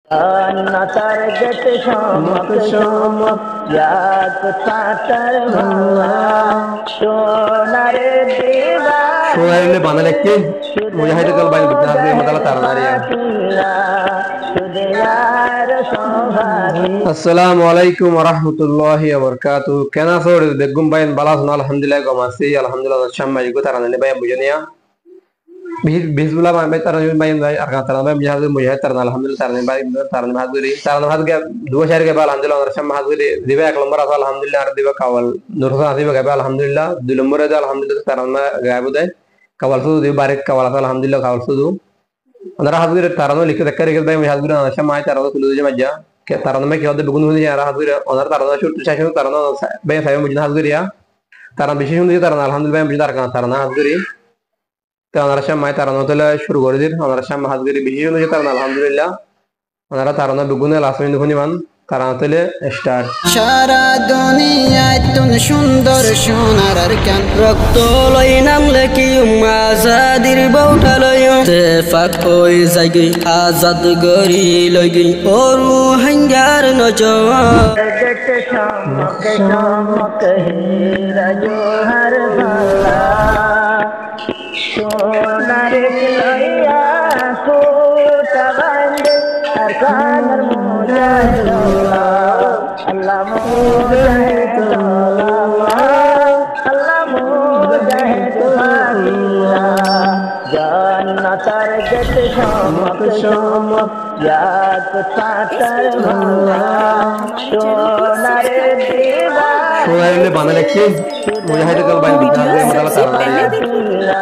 Natar get shamak shamak yak tatar bhalla sonare diva সোনাইলে বানালেকে মুজাহিদ call বাইন বিজনাজে মতালা তারনারিয়া আসসালামু আলাইকুম ওয়া রাহমাতুল্লাহি ওয়া বারাকাতুহু কেনা সর বেগুম বাইন বালাস আলহামদুলিল্লাহ গমাসি আলহামদুলিল্লাহ শাম্মাই গো তারানে বাইন বুজনিয়া bismillah may taran bayin bay arkan taran bay mujahid taran alhamdulillah taran mahaduri taran mahadga dua shahar ke bal alhamdulillah rasham mahaduri diba ek number asal alhamdulillah ar diba kawal nursa diba ke bal alhamdulillah du number da alhamdulillah taran ma gabu dai kawal su diba barik kawal asal alhamdulillah kawal su du andara haduri taran likhe takkar ke bay mahaduri rasham may taran su du majja ke taran ma ke hode bugun hu ya haduri onar taran shur shashun taran bay sayo mujna haduri ya taran bishishun di taran alhamdulillah mujna arkan taran haduri আমরা শামায় তারানো তলে শুরু করে দিন আমরা শামা হাত গরি বেশি হলো যে তারানো আলহামদুলিল্লাহ আমরা তারানো বেগুনে লাসমিন দুখনি মান তারানো তলে স্টার্ট সারা দুনিয়ায় তুন সুন্দর সোনার কান রক্ত লই নামলে কি আজাদির বউটা লই তেফাক ওই জাগি আজাদ গরি লগি ওরু হাঙ্গার নজর দেখতে শামক শামক হীরা জোহর ভালা সোনারে লইয়া কোটা বান্দে আরকানের মুজাহিদ আল্লাহ মুজাহিদ আল্লাহ মুজাহিদ জান্নাতের গেট শামক শামক ইয়াক তাতার ভালা সোনারে দিবা সোনাইলে বানালেকে মুজাহিদ কল বাইন বিজনাজে মতালা তারনারিয়া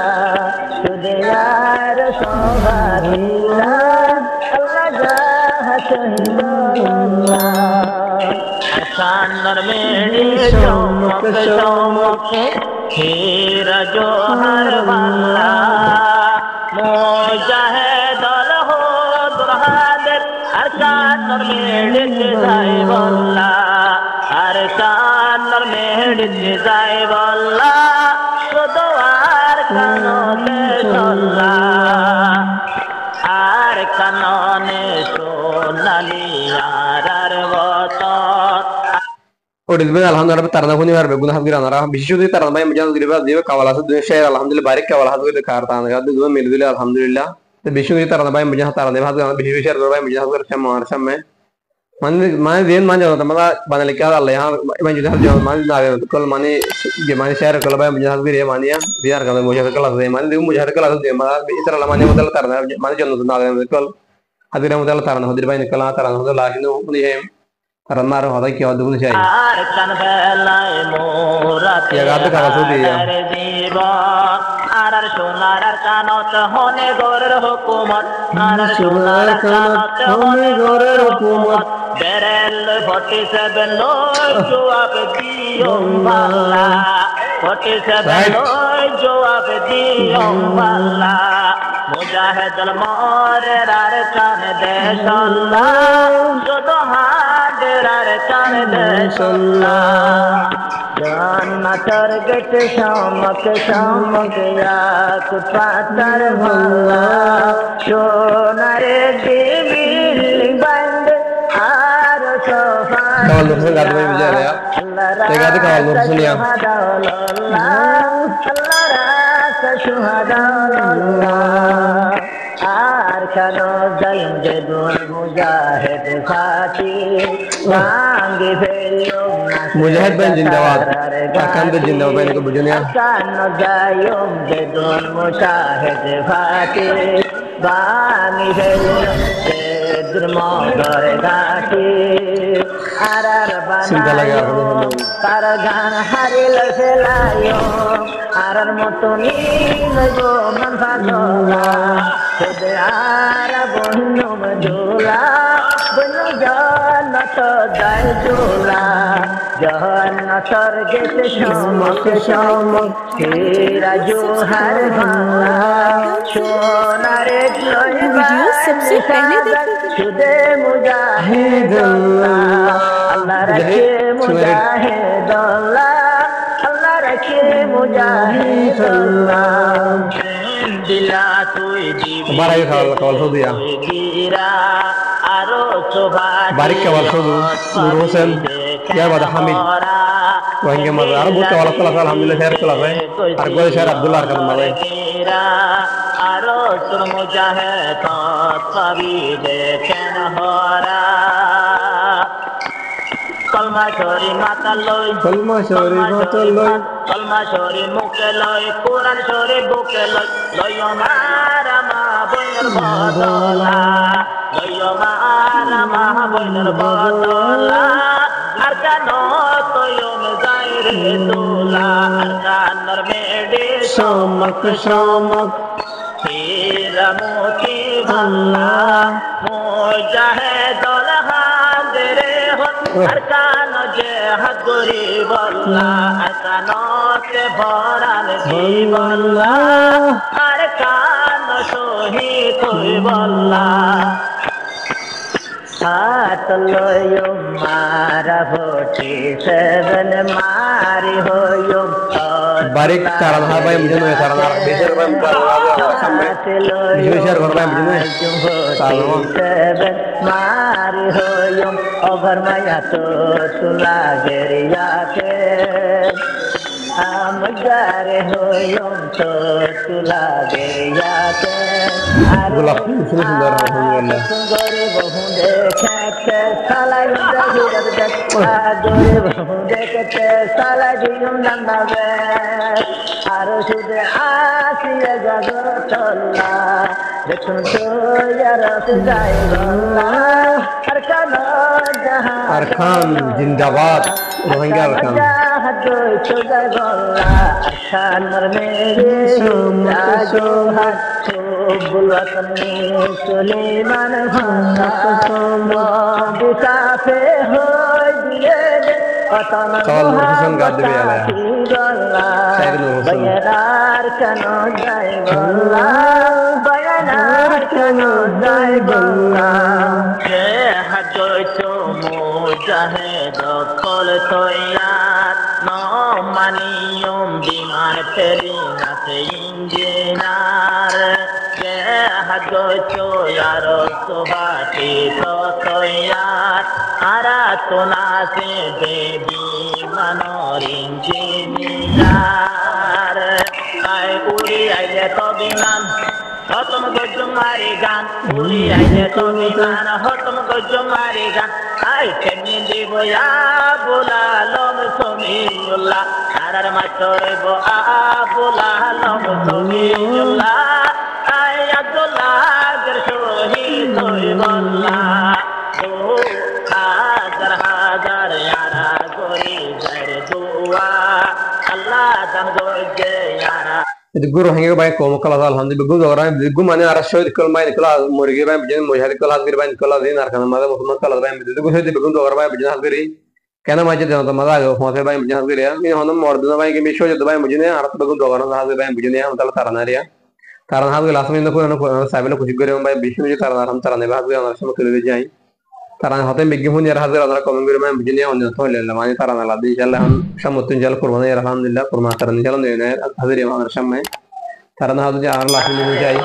Sudiyar sohadila Allah jaha shahidullah Asanar meri chomak chomak Hira johar wala Mujahid ho durhadir Arkanar meri jizai wala Arkanar meri jizai wala Sudoar kanone solla ar kanone sonali ar votor ওডিস বে আলহামদুলিল্লাহ তারানা খুনি মার বেগুন হাত গিরা নারা বিশেষ করে তারানা বাই মুজাহিদ দিবা দিবা কাওয়ালা সু দুই শের আলহামদুলিল্লাহ বারিক কাওয়ালা হাত গিরা কার তান গা দুই মিল দিলে আলহামদুলিল্লাহ তো বিশেষ করে তারানা বাই মুজাহিদ তারানা হাত গিরা বিশেষ শের বাই মুজাহিদ করে শাম আর শাম মে মানে দেন মান জানো তোমরা বানালে কি আল্লাহ ইহা ইমান যদি হাত জানো মানে না কল মানে যে মানে শের কল বাই মুজাহিদ গিরে মানিয়া বিয়ার কালে মুজাহিদ কল আছে মানে দিউ মুজাহিদ কল আছে মানে ইসরা মানে মতল তারানা মানে জন্য না কল হাদিরা মতল তারানা হাদির বাই নিকলা তারানা হদ লাহিনু উনি হে Ramar hoda ki hoda buni chahiye ar kan belai morat ya gato kala so diya ar sonar kanot hone gorer hukumat ar sonar kanot hone gorer hukumat berel 47 loy jawab diyom balla 47 loy jawab diyom balla mujahid al morer ar kan desalla jodo haderar kan desalla Jannatar get shamak shamak yak tatar bhalla sonare dibil band ar sofa kawal nurse gad bay bijaya ya te gad kawal nurse niya Allah rasa shuhada ar kano zalim jedun mujahid fati wangi fello मुजाहिद भाई जिंदाबाद अकान दे जिंदाबाद भाई को बुझनिया kano zayum jedun mujahid fati wangi fello jedun mogar gati arar चिंता लगा banayo kargan haril selayo arar motoni go manfaatola khud ara bonno majula bonno jannat dai jula jannatar get shamak shamak hira johar bhala sonare loiba सबसे पहले देखिए shude mujahid Allah rakhe mujahid Allah rakhe mujahid দিলা তুই দিবি हमारा ये कawal so diya গিরা Barik Kawal Sodu, Nur Hussein, ya Bada Hamid, Wahingga Mazhar, Aru Bukta Wala Kelas Alhamdulillah Syar Kelas, Argo Syar Abdullah Arkan Mazhar. Aro Sur Mujahid Tabide Ken Hora. Kalma Shori Mata Loy, Kalma Shori Mata Loy, Kalma Shori Muke Loy, Quran Shori Buke Loy, Loyo Mara Ma Boyner Bodola, Loyo Mara Ma Boyner Bodola, Arkano Toyo Mezaire Tula, Arkanar Mede Shamak Shamak, Hira Muti Balla, Mujahid Dere Arkano Jehad Guri Bolla, Arkano Se Boran Bolla, Arkano Shohi Koi Bolla. Atloyo Mara Boti Seven Mari Hoyum. Barik Saran Habai Mujano Saran Beser Bam Kalala Sampai Beser Korban Mujano Salmo Mari Hoyum Over Mayato Tula Geriyate Amagare Hoyum Tula Geriyate Gulab Sundar Alhamdulillah. Gore Bahunde Kete Salai Dagir Gore Bahunde Kete Salai Diyum Namabe Aro Shude Asiya Jagotolla Dekun Toya Rasidai Bolla Arkano Jahan Arkan Jindabad Rohingya Arkan Jahadoy Chudai Bolla Arkan Marmere Rajohan Bulwatani Suleiman Bisafe hoy diye Kawal Nur Hussein Gadde be ala Syed Nur Hussein Bayanar kano jai bolla Bayanar kano jai bolla Hajoy to mujahid kol toyat No maniyum biman perina se injinar Hajocho yaro subati toyat ara tunase baby manorinji minar ai uri aile to biman hotum gojumari gan uri aile to biman hotum gojumari gan ai temni dibo ya bula lom somiyullah arar machore bo abula lom somiyullah Itu guru hingga baik kaum kelas alhamdulillah guru orang guru mana arah show di kelas kelas murgi baik bijan mujahid kelas giri baik kelas ini arkan mada Muhammad kelas baik itu guru itu guru orang baik bijan giri karena macam itu teman mada guru mada baik bijan giri ya ini honam morduna baik ini show itu baik bijan ya arah guru orang baik bijan ya untuk taran hari ya taran hari langsung ini aku sahabat aku juga orang baik bijan juga taran baik orang semua kelihatan jai taran hotem bigi pun ya hadir orang komen guru baik bijan ya untuk toilet lamanya taran lagi insyaallah samutun jal kurban ya alhamdulillah kurban taran jalan ini hadir ya orang semua taran hadir ya Allah ini jai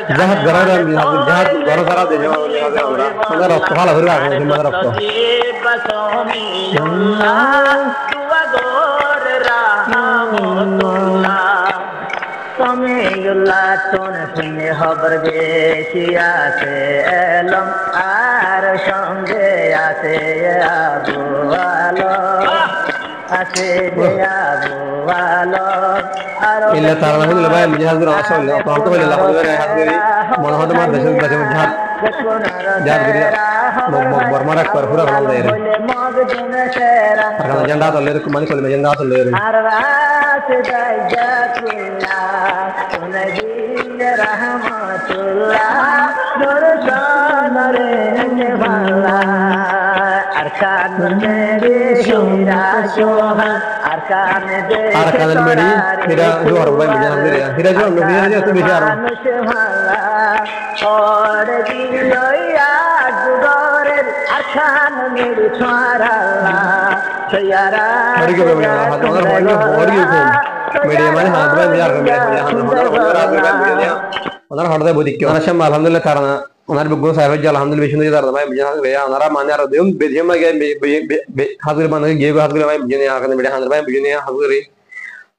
Jahat gara-gara jahat gara-gara deh jawab mana rokok halah berapa kalau mana rokok Samiyullah tun sunni khabar beşiya se elam ar sange ase abu alo ase abu alo illa taran hil bay mujahid gur asal Allah to bole la khudare hadri mon hoda ma dasal dasal jahat jahat giri barmarak par pura hal dere karena janda to lere mani kol me janda to lere Arkan meri tidak jual bayi menjadi hira jual lebih aja tu bicara ওরে দিলইয়া যুগরের আখান মেরি ছড়ালা ছয়ারা Hari ke bawah hath mana hari ke bori ke media mana hath mana biar media onar horde bodik ke onar sham alhamdulillah karena onar bugun sahib jal alhamdulillah bishnu dar mai bijana ya onara mane ar deum bedhema ge hazir ban ge go hazir mai bijane ya kan media hazir mai bijane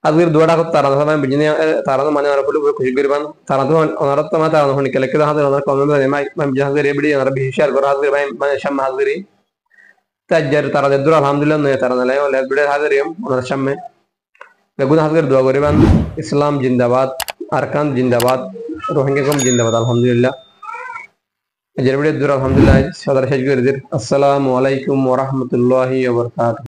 hazir duada ko taran mai bijane taran mane ar pulu khushi girban taran to onar to ma taran honi kele ke hazir onar comment mai bijane hazir ebdi onar bi share kor hazir mai sham haziri tajjar taran dur alhamdulillah ne taran lai ole bide haziriyum onar shamme begun hazir dua goriban islam jindabad arkan jindabad rohingya kom jindabad alhamdulillah ajjar bide dur alhamdulillah sadar shajgir dir assalamu alaikum warahmatullahi wabarakatuh